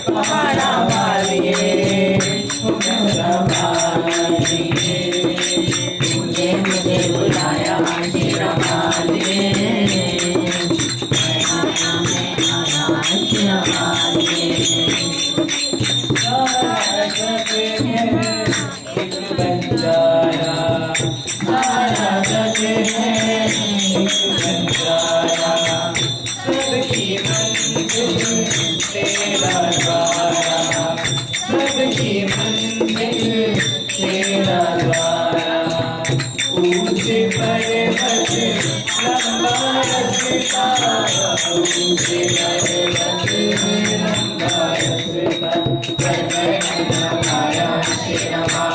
पहाड़ा वालिए तूने मुझे बुलाया शेरा वालिए मैं आया शेरा वालिए सारा जग है एक बंजारा सारा जग है एक बंजारा सबकी मंजिल तेरा द्वारा सबकी मंजिल तेरा द्वारा ऊंचे पर्वत लंबा रास्ता ऊंचे पर्वत लंबा रास्ता कर लगाया शेरा